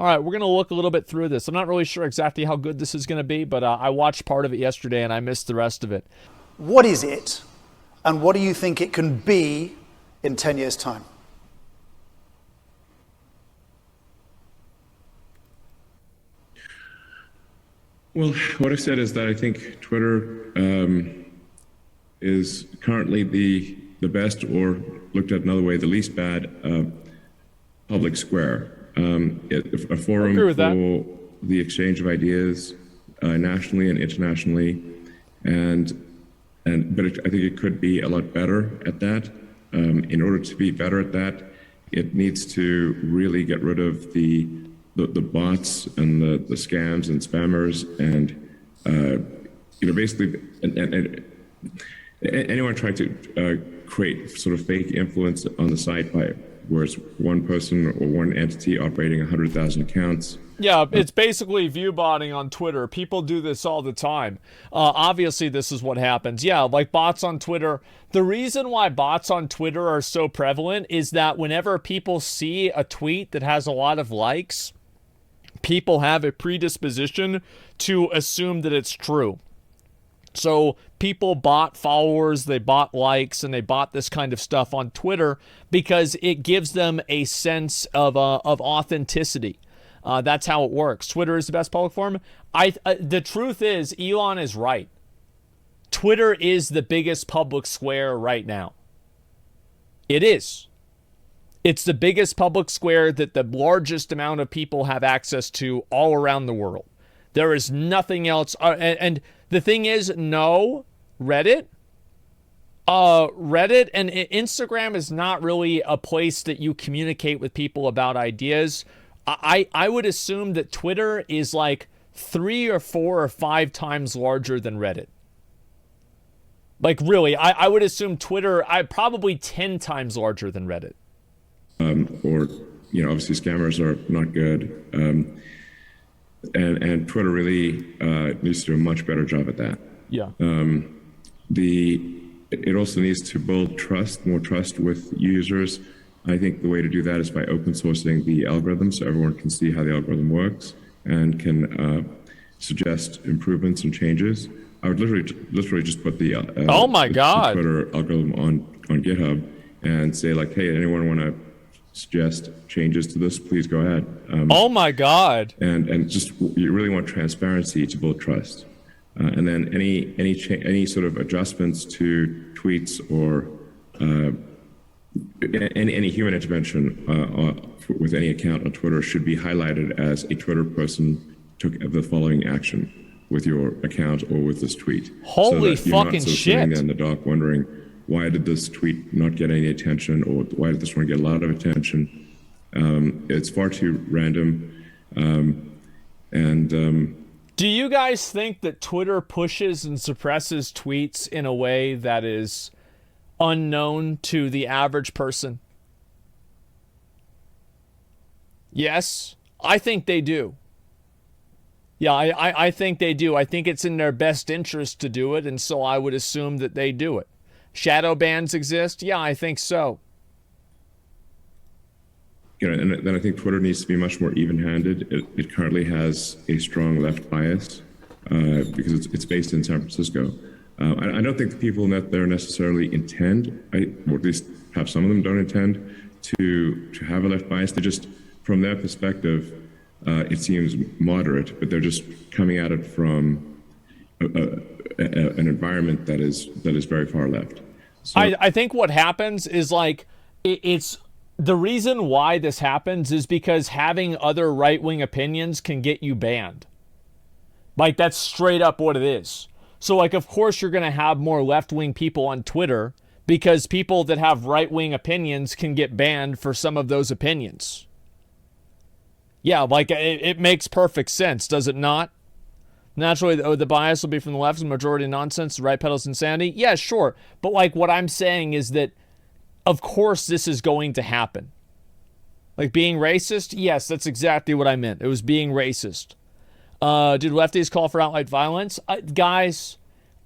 All right, we're going to look a little bit through this. I'm not really sure exactly how good this is going to be, but I watched part of it yesterday and I missed the rest of it. What is it, and what do you think it can be in 10 years' time? Well, what I've said is that I think Twitter is currently the best, or looked at another way, the least bad public square. A forum for the exchange of ideas nationally and internationally, but I think it could be a lot better at that. In order to be better at that, it needs to really get rid of the bots and the scams and spammers and basically and anyone trying to create sort of fake influence on the site by where it's one person or one entity operating 100,000 accounts. Yeah, it's basically view botting on Twitter. People do this all the time. Obviously, this is what happens. Yeah, like bots on Twitter. The reason why bots on Twitter are so prevalent is that whenever people see a tweet that has a lot of likes, people have a predisposition to assume that it's true. So people bought followers, they bought likes, and they bought this kind of stuff on Twitter because it gives them a sense of authenticity. That's how it works. Twitter is the best public forum. The truth is, Elon is right. Twitter is the biggest public square right now. It is. It's the biggest public square that the largest amount of people have access to all around the world. There is nothing else. And the thing is, no, Reddit and Instagram is not really a place that you communicate with people about ideas. I would assume that Twitter is like 3 or 4 or 5 times larger than Reddit. Like really, I would assume Twitter, probably 10 times larger than Reddit. Obviously scammers are not good. And Twitter really needs to do a much better job at that. Yeah. It also needs to build more trust with users. I think the way to do that is by open sourcing the algorithm so everyone can see how the algorithm works and can suggest improvements and changes. I would literally just put the oh my God, the Twitter algorithm on GitHub and say like, hey, anyone want to suggest changes to this, please go ahead. Oh my God. And just, you really want transparency to build trust. And then any sort of adjustments to tweets or any human intervention with any account on Twitter should be highlighted as a Twitter person took the following action with your account or with this tweet. Holy so that you're fucking not shit. Sitting there in the dark wondering, why did this tweet not get any attention, or why did this one get a lot of attention? It's far too random. Do you guys think that Twitter pushes and suppresses tweets in a way that is unknown to the average person? Yes, I think they do. Yeah, I think they do. I think it's in their best interest to do it, and so I would assume that they do it. Shadow bans exist? Yeah, I think so. And then I think Twitter needs to be much more even-handed. It currently has a strong left bias because it's based in San Francisco. I don't think the people there necessarily intend, or at least perhaps some of them don't intend to have a left bias. They just, from their perspective, it seems moderate, but they're just coming at it from an environment that is very far left. So, I think what happens is like it's the reason why this happens is because having other right-wing opinions can get you banned. Like that's straight up what it is. So like of course you're going to have more left-wing people on Twitter because people that have right-wing opinions can get banned for some of those opinions. Yeah, like it makes perfect sense, does it not? Naturally, the bias will be from the left, the majority nonsense, the right peddles insanity. Yeah, sure. But like what I'm saying is that, of course, this is going to happen. Like being racist? Yes, that's exactly what I meant. It was being racist. Did lefties call for outright violence? Guys,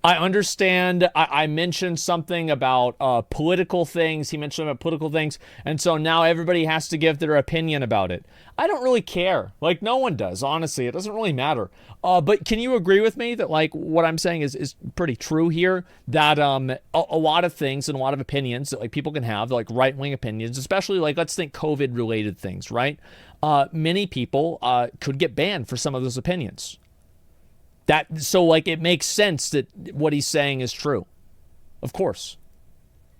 I understand. I mentioned something about political things. He mentioned about political things. And so now everybody has to give their opinion about it. I don't really care. Like, no one does, honestly. It doesn't really matter. But can you agree with me that, like, what I'm saying is pretty true here? That a lot of things and a lot of opinions that, like, people can have, like, right-wing opinions, especially, like, let's think COVID-related things, right? Many people could get banned for some of those opinions. So, like, it makes sense that what he's saying is true. Of course.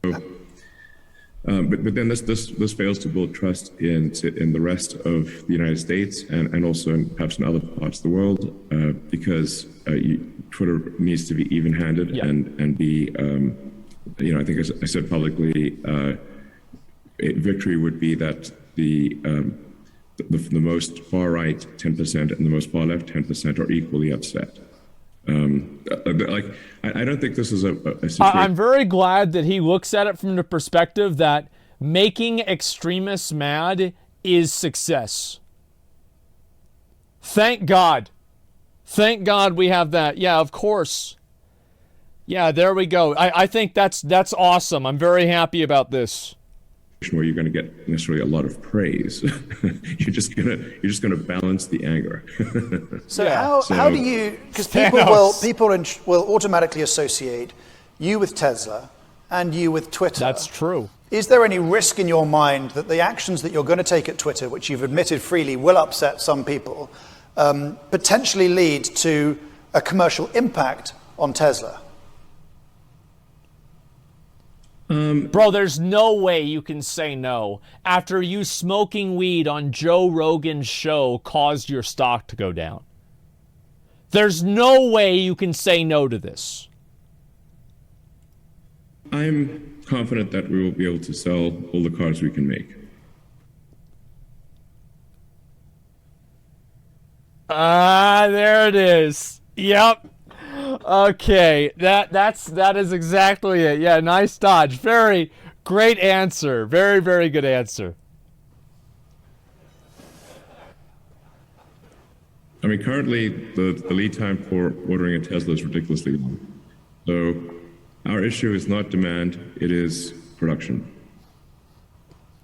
But then this fails to build trust in the rest of the United States and also perhaps in other parts of the world because Twitter needs to be even-handed and be, I think I said publicly, victory would be that the most far right 10% and the most far left 10% are equally upset. I don't think this is a situation. I'm very glad that he looks at it from the perspective that making extremists mad is success. Thank God. Thank God we have that. Yeah, of course. Yeah, there we go. I think that's awesome. I'm very happy about this. Where you're going to get necessarily a lot of praise. you're just gonna balance the anger. How do you? Because people will automatically associate you with Tesla and you with Twitter. That's true. Is there any risk in your mind that the actions that you're going to take at Twitter, which you've admitted freely will upset some people, potentially lead to a commercial impact on Tesla? Bro, there's no way you can say no after you smoking weed on Joe Rogan's show caused your stock to go down. There's no way you can say no to this. I'm confident that we will be able to sell all the cars we can make. There it is. Yep. Okay, that is exactly it. Yeah, nice dodge. Very great answer. Very, very good answer. I mean, currently the lead time for ordering a Tesla is ridiculously long. So our issue is not demand, it is production.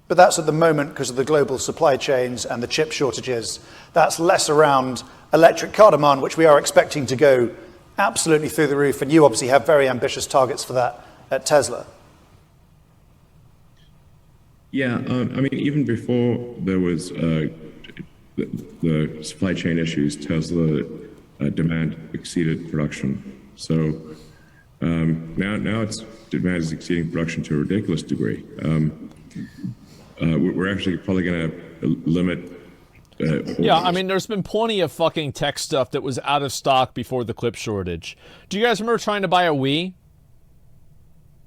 But that's at the moment because of the global supply chains and the chip shortages. That's less around electric car demand, which we are expecting to go absolutely through the roof, and you obviously have very ambitious targets for that at Tesla. Yeah, I mean, even before there was the supply chain issues, Tesla demand exceeded production. So now its demand is exceeding production to a ridiculous degree. We're actually probably going to limit. Yeah, I mean, there's been plenty of fucking tech stuff that was out of stock before the clip shortage. Do you guys remember trying to buy a Wii?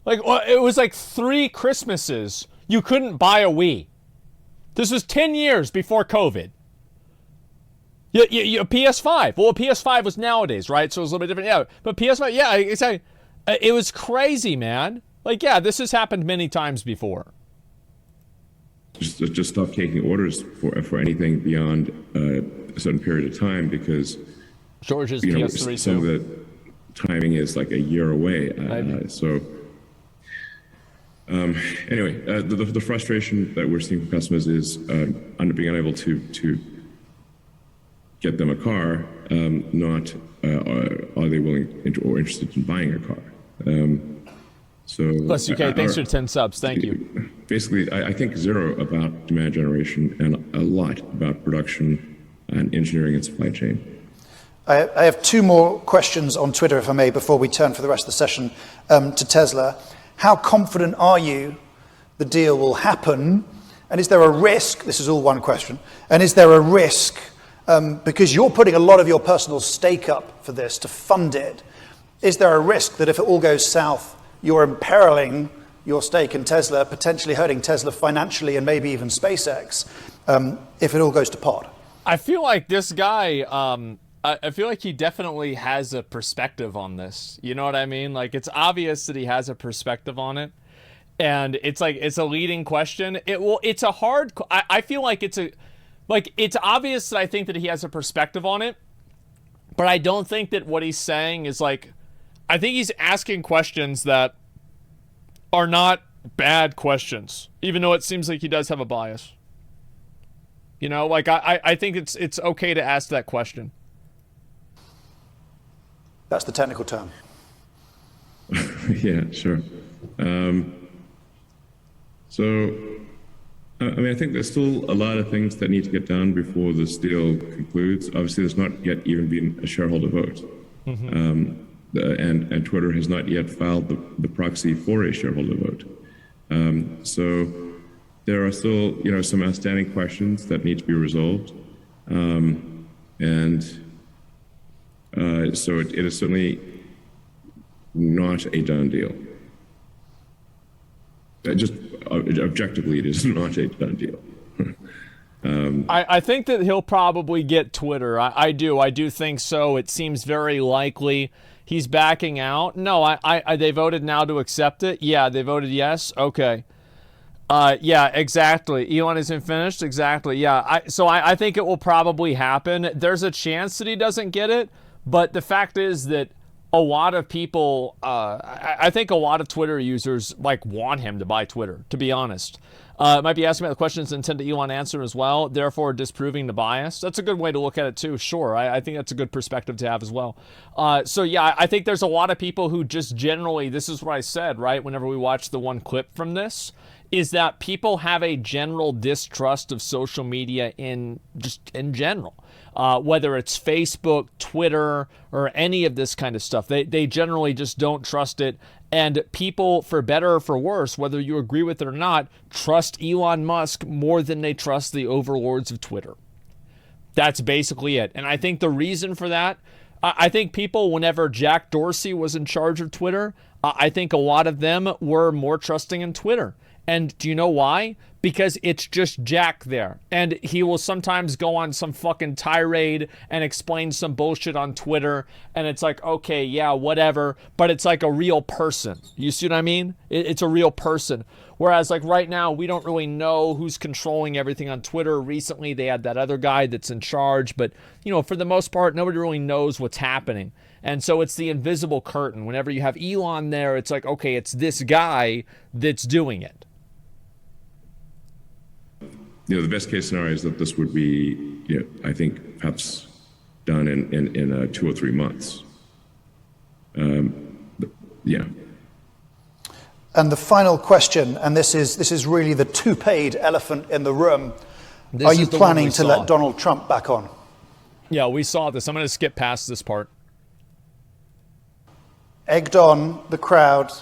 Like, it was like 3 Christmases you couldn't buy a Wii. This was 10 years before COVID. Yeah, PS5. Well, a PS5 was nowadays, right? So it was a little bit different. Yeah, but PS5, yeah, it was crazy, man. Like, yeah, this has happened many times before. Just stop taking orders for anything beyond a certain period of time because George's PS3 some of the timing is like a year away. Anyway, the frustration that we're seeing from customers is being unable to get them a car, not are they willing or interested in buying a car. Plus, UK, thanks for 10 subs. Thank you. Basically, I think zero about demand generation and a lot about production and engineering and supply chain. I have 2 more questions on Twitter, if I may, before we turn for the rest of the session to Tesla. How confident are you the deal will happen? And is there a risk, this is all one question, and is there a risk, because you're putting a lot of your personal stake up for this to fund it, is there a risk that if it all goes south, you're imperiling your stake in Tesla, potentially hurting Tesla financially and maybe even SpaceX if it all goes to pot? I feel like this guy, I feel like he definitely has a perspective on this. You know what I mean? Like, it's obvious that he has a perspective on it. And it's like, it's a leading question. It's a hard, I feel like it's obvious that I think that he has a perspective on it. But I don't think that what he's saying is like, I think he's asking questions that are not bad questions, even though it seems like he does have a bias. You know, like I think it's okay to ask that question. That's the technical term. Yeah, sure. So, I mean, I think there's still a lot of things that need to get done before this deal concludes. Obviously, there's not yet even been a shareholder vote. And Twitter has not yet filed the proxy for a shareholder vote. So there are still, some outstanding questions that need to be resolved. So it is certainly not a done deal. Just objectively, it is not a done deal. I think that he'll probably get Twitter. I do think so. It seems very likely. He's backing out. No, they voted now to accept it. Yeah, they voted yes. Okay. Yeah, exactly. Elon isn't finished. Exactly. Yeah. So I think it will probably happen. There's a chance that he doesn't get it, but the fact is that a lot of people, I think a lot of Twitter users want him to buy Twitter, to be honest. Might be asking about the questions intended to Elon answer as well, therefore disproving the bias. That's a good way to look at it too, sure. I think that's a good perspective to have as well. So yeah, I think there's a lot of people who just generally, this is what I said, right, whenever we watch the one clip from this, is that people have a general distrust of social media in general. Whether it's Facebook, Twitter, or any of this kind of stuff. They generally just don't trust it. And people, for better or for worse, whether you agree with it or not, trust Elon Musk more than they trust the overlords of Twitter. That's basically it. And I think the reason for that, I think people, whenever Jack Dorsey was in charge of Twitter, I think a lot of them were more trusting in Twitter. And do you know why? Because it's just Jack there. And he will sometimes go on some fucking tirade and explain some bullshit on Twitter. And it's like, okay, yeah, whatever. But it's like a real person. You see what I mean? It's a real person. Whereas right now, we don't really know who's controlling everything on Twitter. Recently, they had that other guy that's in charge. But, for the most part, nobody really knows what's happening. And so it's the invisible curtain. Whenever you have Elon there, it's like, okay, it's this guy that's doing it. The best case scenario is that this would be, I think, perhaps done in 2 or 3 months. Yeah. And the final question, and this is really the two-paid elephant in the room. Are you planning to let Donald Trump back on? Yeah, we saw this. I'm going to skip past this part. Egged on the crowd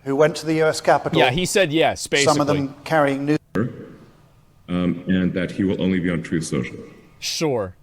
who went to the U.S. Capitol. Yeah, he said yes, basically. Some of them carrying news. And that he will only be on Truth Social. Sure.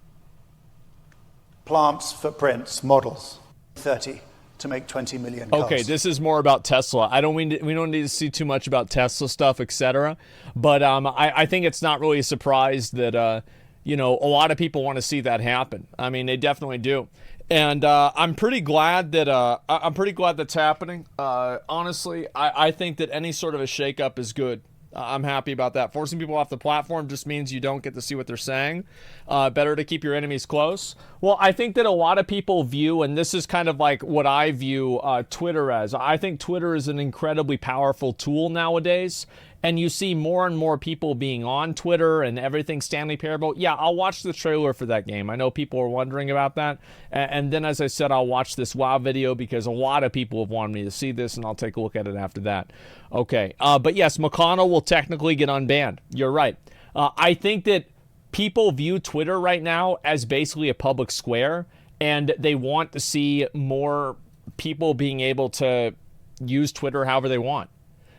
Plants, footprints, models, 30 to make 20 million cars. Okay, this is more about Tesla. We don't need to see too much about Tesla stuff, etc. But I think it's not really a surprise that a lot of people want to see that happen. I mean, they definitely do. And I'm pretty glad that's happening. Honestly, I think that any sort of a shakeup is good. I'm happy about that. Forcing people off the platform just means you don't get to see what they're saying. Better to keep your enemies close. Well, I think that a lot of people view, and this is kind of like what I view Twitter as. I think Twitter is an incredibly powerful tool nowadays. And you see more and more people being on Twitter and everything Stanley Parable. Yeah, I'll watch the trailer for that game. I know people are wondering about that. And then, as I said, I'll watch this WoW video because a lot of people have wanted me to see this, and I'll take a look at it after that. Okay, but yes, McConnell will technically get unbanned. You're right. I think that people view Twitter right now as basically a public square, and they want to see more people being able to use Twitter however they want.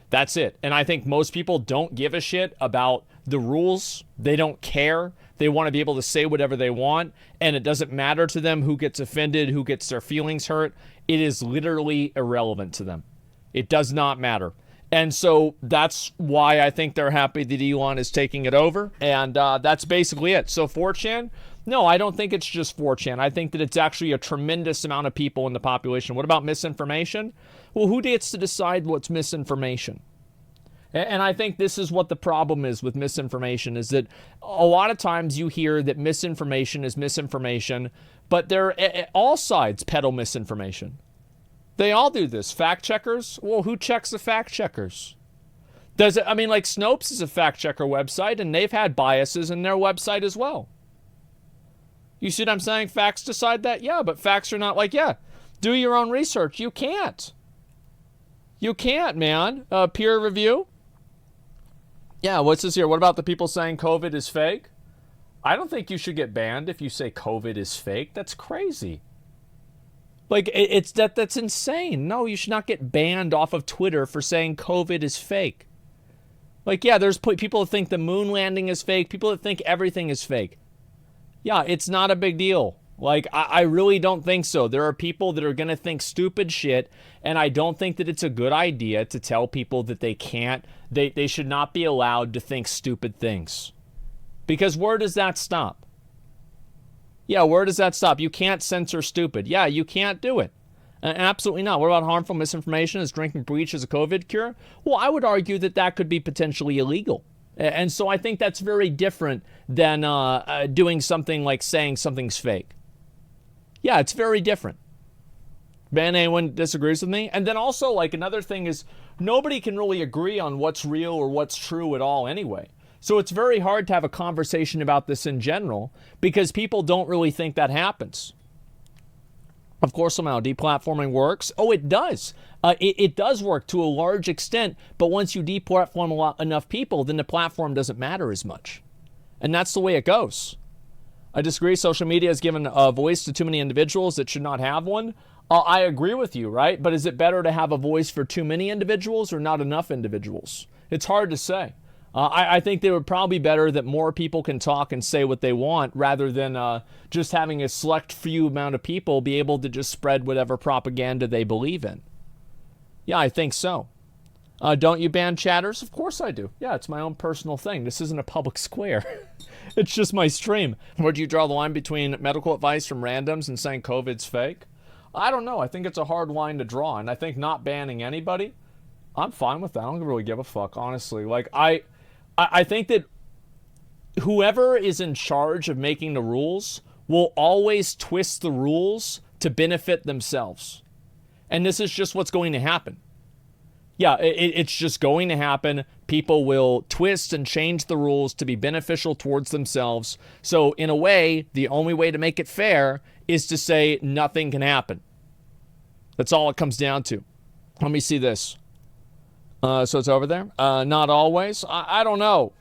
That's it. And I think most people don't give a shit about the rules. They don't care. They want to be able to say whatever they want, and it doesn't matter to them who gets offended, who gets their feelings hurt. It is literally irrelevant to them. It does not matter. And so that's why I think they're happy that Elon is taking it over. And that's basically it. So 4chan, no, I don't think it's just 4chan. I think that it's actually a tremendous amount of people in the population. What about misinformation? Well, who gets to decide what's misinformation? And I think this is what the problem is with misinformation, is that a lot of times you hear that misinformation is misinformation, but all sides peddle misinformation. They all do this. Fact checkers? Well, who checks the fact checkers? Does it, I mean, like Snopes is a fact checker website, and they've had biases in their website as well. You see what I'm saying? Facts decide that? Yeah, but facts are not like, yeah, do your own research. You can't. You can't, man. Peer review? Yeah, what's this here? What about the people saying COVID is fake? I don't think you should get banned if you say COVID is fake. That's crazy. Like, that's insane. No, you should not get banned off of Twitter for saying COVID is fake. Like, yeah, there's people that think the moon landing is fake. People that think everything is fake. Yeah, it's not a big deal. Like, I really don't think so. There are people that are going to think stupid shit, and I don't think that it's a good idea to tell people that they can't, they should not be allowed to think stupid things. Because where does that stop? Yeah, where does that stop? You can't censor stupid. Yeah, you can't do it. Absolutely not. What about harmful misinformation? Is drinking bleach as a COVID cure? Well, I would argue that that could be potentially illegal. And so I think that's very different than doing something like saying something's fake. Yeah, it's very different. Ben, anyone disagrees with me? And then also, like, another thing is nobody can really agree on what's real or what's true at all anyway. So it's very hard to have a conversation about this in general because people don't really think that happens. Of course, somehow deplatforming works. Oh, it does. It does work to a large extent, but once you deplatform enough people, then the platform doesn't matter as much. And that's the way it goes. I disagree. Social media has given a voice to too many individuals that should not have one. I agree with you, right? But is it better to have a voice for too many individuals or not enough individuals? It's hard to say. I think they would probably be better that more people can talk and say what they want rather than just having a select few amount of people be able to just spread whatever propaganda they believe in. Yeah, I think so. Don't you ban chatters? Of course I do. Yeah, it's my own personal thing. This isn't a public square. It's just my stream. Where do you draw the line between medical advice from randoms and saying COVID's fake? I don't know. I think it's a hard line to draw. And I think not banning anybody, I'm fine with that. I don't really give a fuck, honestly. Like, I think that whoever is in charge of making the rules will always twist the rules to benefit themselves. And this is just what's going to happen. Yeah, it's just going to happen. People will twist and change the rules to be beneficial towards themselves. So in a way, the only way to make it fair is to say nothing can happen. That's all it comes down to. Let me see this. So it's over there? Not always. I don't know.